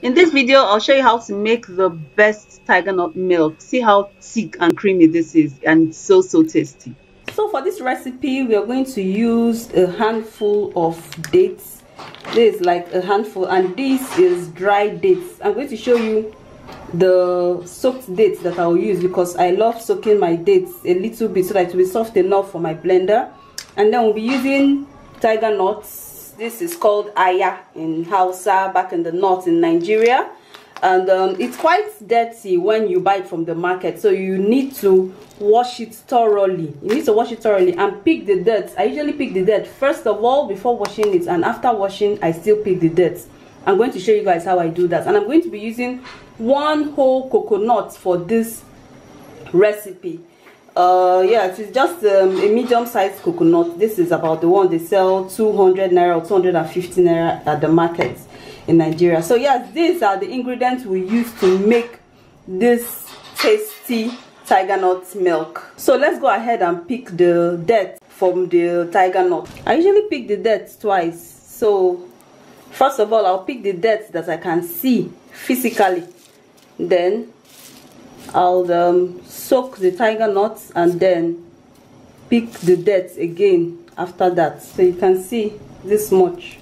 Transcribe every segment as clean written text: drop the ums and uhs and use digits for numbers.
In this video, I'll show you how to make the best tiger nut milk. See how thick and creamy this is, and it's so tasty. So for this recipe, we are going to use a handful of dates. This is like a handful, and this is dry dates. I'm going to show you the soaked dates that I'll use because I love soaking my dates a little bit so that it will be soft enough for my blender. And then we'll be using tiger nuts. This is called aya in Hausa, back in the north in Nigeria, and it's quite dirty when you buy it from the market, so you need to wash it thoroughly. And pick the dirt. I usually pick the dirt first of all before washing it, and after washing I still pick the dirt. I'm going to show you guys how I do that, and I'm going to be using 1 whole coconut for this recipe. Yeah, it is just a medium-sized coconut. This is about the one they sell 200 naira or 250 naira at the market in Nigeria. So yes, these are the ingredients we use to make this tasty tiger nut milk. So let's go ahead and pick the dirt from the tiger nut. I usually pick the dirt twice. So first of all, I'll pick the dirt that I can see physically. Then I'll soak the tiger nuts and then pick the dirt again after that. So you can see this much.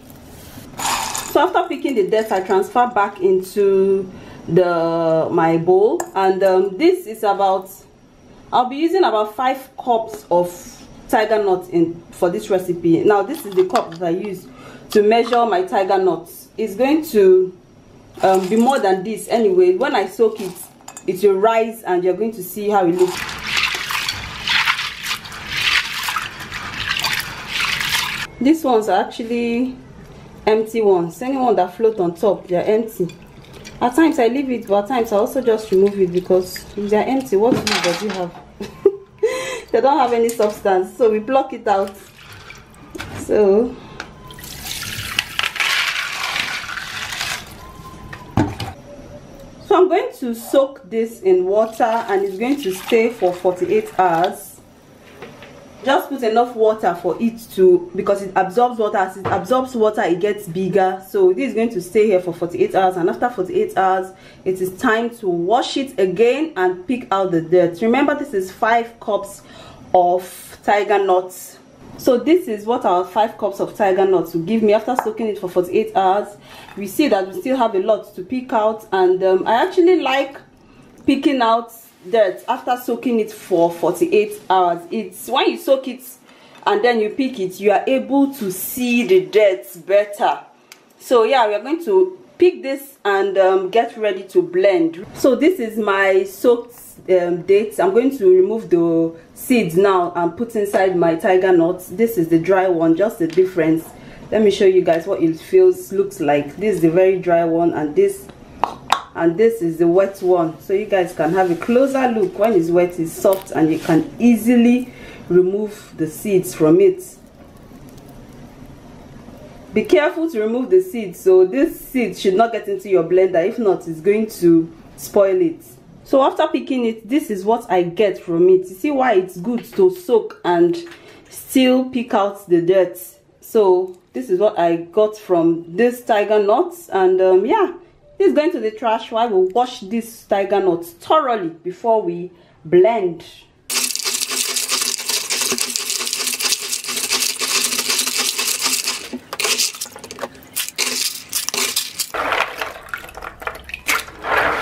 So after picking the dirt, I transfer back into my bowl, and this is about, I'll be using about 5 cups of tiger nuts for this recipe. Now this is the cup that I use to measure my tiger nuts. It's going to be more than this anyway. When I soak it, it will rise and you're going to see how it looks. These ones are actually empty ones. Anyone that float on top, they're empty. At times I leave it, but at times I also just remove it because if they're empty, what use does it have? They don't have any substance, so we pluck it out. So I'm going to soak this in water, and it's going to stay for 48 hours. Just put enough water for it to, because it absorbs water. As it absorbs water, it gets bigger. So this is going to stay here for 48 hours, and after 48 hours, it is time to wash it again and pick out the dirt. Remember, this is 5 cups of tiger nuts. So this is what our 5 cups of tiger nuts will give me after soaking it for 48 hours. We see that we still have a lot to pick out, and I actually like picking out dirt after soaking it for 48 hours. It's when you soak it and then you pick it, you are able to see the dirt better. So yeah, we are going to pick this and get ready to blend. So this is my soaked dates. I'm going to remove the seeds now and put inside my tiger nuts. This is the dry one, just the difference. Let me show you guys what it looks like. This is the very dry one, and this is the wet one, so you guys can have a closer look. When it's wet, it's soft and you can easily remove the seeds from it. Be careful to remove the seeds, so this seed should not get into your blender. If not, it's going to spoil it. So after picking it, this is what I get from it. You see why it's good to soak and still pick out the dirt. So this is what I got from this tiger nuts, and yeah, this is going to the trash. So I will wash this tiger nuts thoroughly before we blend.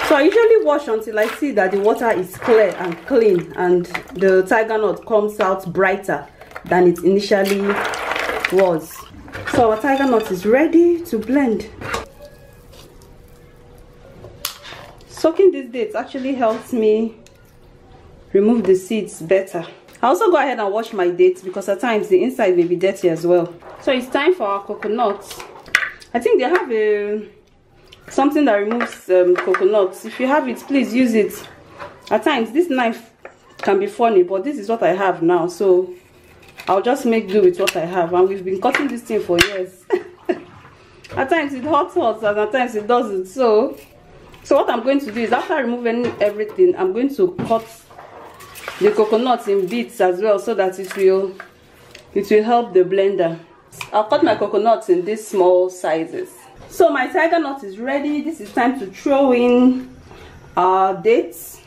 So I usually wash until I see that the water is clear and clean and the tiger nut comes out brighter than it initially was. So our tiger nut is ready to blend. Soaking these dates actually helps me remove the seeds better. I also go ahead and wash my dates because at times the inside may be dirty as well. So it's time for our coconuts. I think they have something that removes coconuts. If you have it, please use it. At times this knife can be funny, but this is what I have now, so I'll just make do with what I have. And we've been cutting this thing for years. At times it hurts, and at times it doesn't. So what I'm going to do is, after removing everything, I'm going to cut the coconuts in bits as well, so that it will help the blender. I'll cut my coconuts in these small sizes. So my tiger nut is ready. This is time to throw in our dates.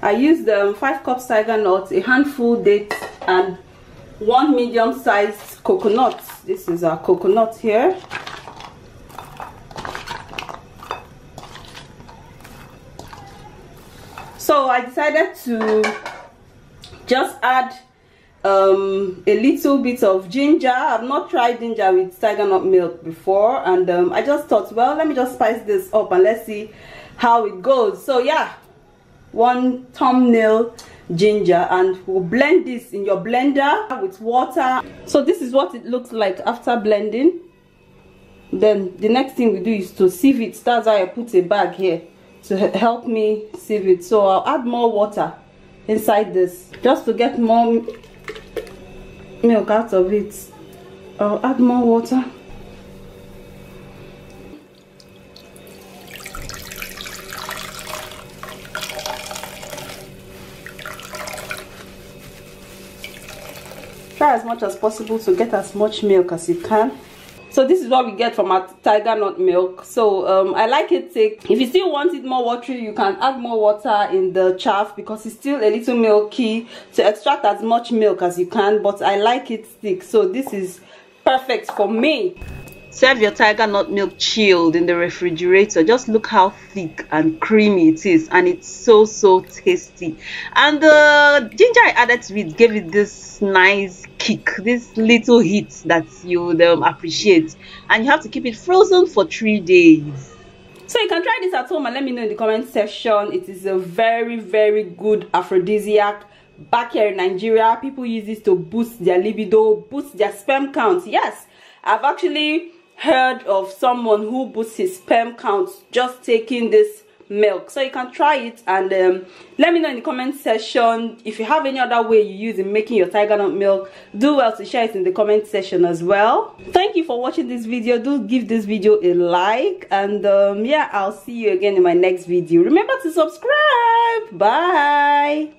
I used 5 cups tiger nut, a handful dates, and 1 medium-sized coconut. This is our coconut here. So I decided to just add a little bit of ginger. I've not tried ginger with tiger nut milk before, and I just thought, well, let me just spice this up and let's see how it goes. So yeah, 1 thumbnail ginger, and we'll blend this in your blender with water. So this is what it looks like after blending. Then the next thing we do is to sieve it. That's why I put a bag here to help me sieve it. So I'll add more water inside this just to get more milk out of it. I'll add more water. Try as much as possible to get as much milk as you can. So this is what we get from our tiger nut milk. So I like it thick. If you still want it more watery, you can add more water in the chaff because it's still a little milky, to extract as much milk as you can, but I like it thick, so this is perfect for me. Serve your tiger nut milk chilled in the refrigerator. Just look how thick and creamy it is, and it's so tasty. And the ginger I added to it gave it this nice kick, this little heat that you would appreciate. And you have to keep it frozen for 3 days. So you can try this at home and let me know in the comment section. It is a very good aphrodisiac. Back here in Nigeria, people use this to boost their libido, boost their sperm count. Yes, I've actually heard of someone who boosts his sperm count just taking this milk. So you can try it, and let me know in the comment section if you have any other way you use in making your tiger nut milk. Do well to share it in the comment section as well. Thank you for watching this video. Do give this video a like, and yeah, I'll see you again in my next video. Remember to subscribe. Bye.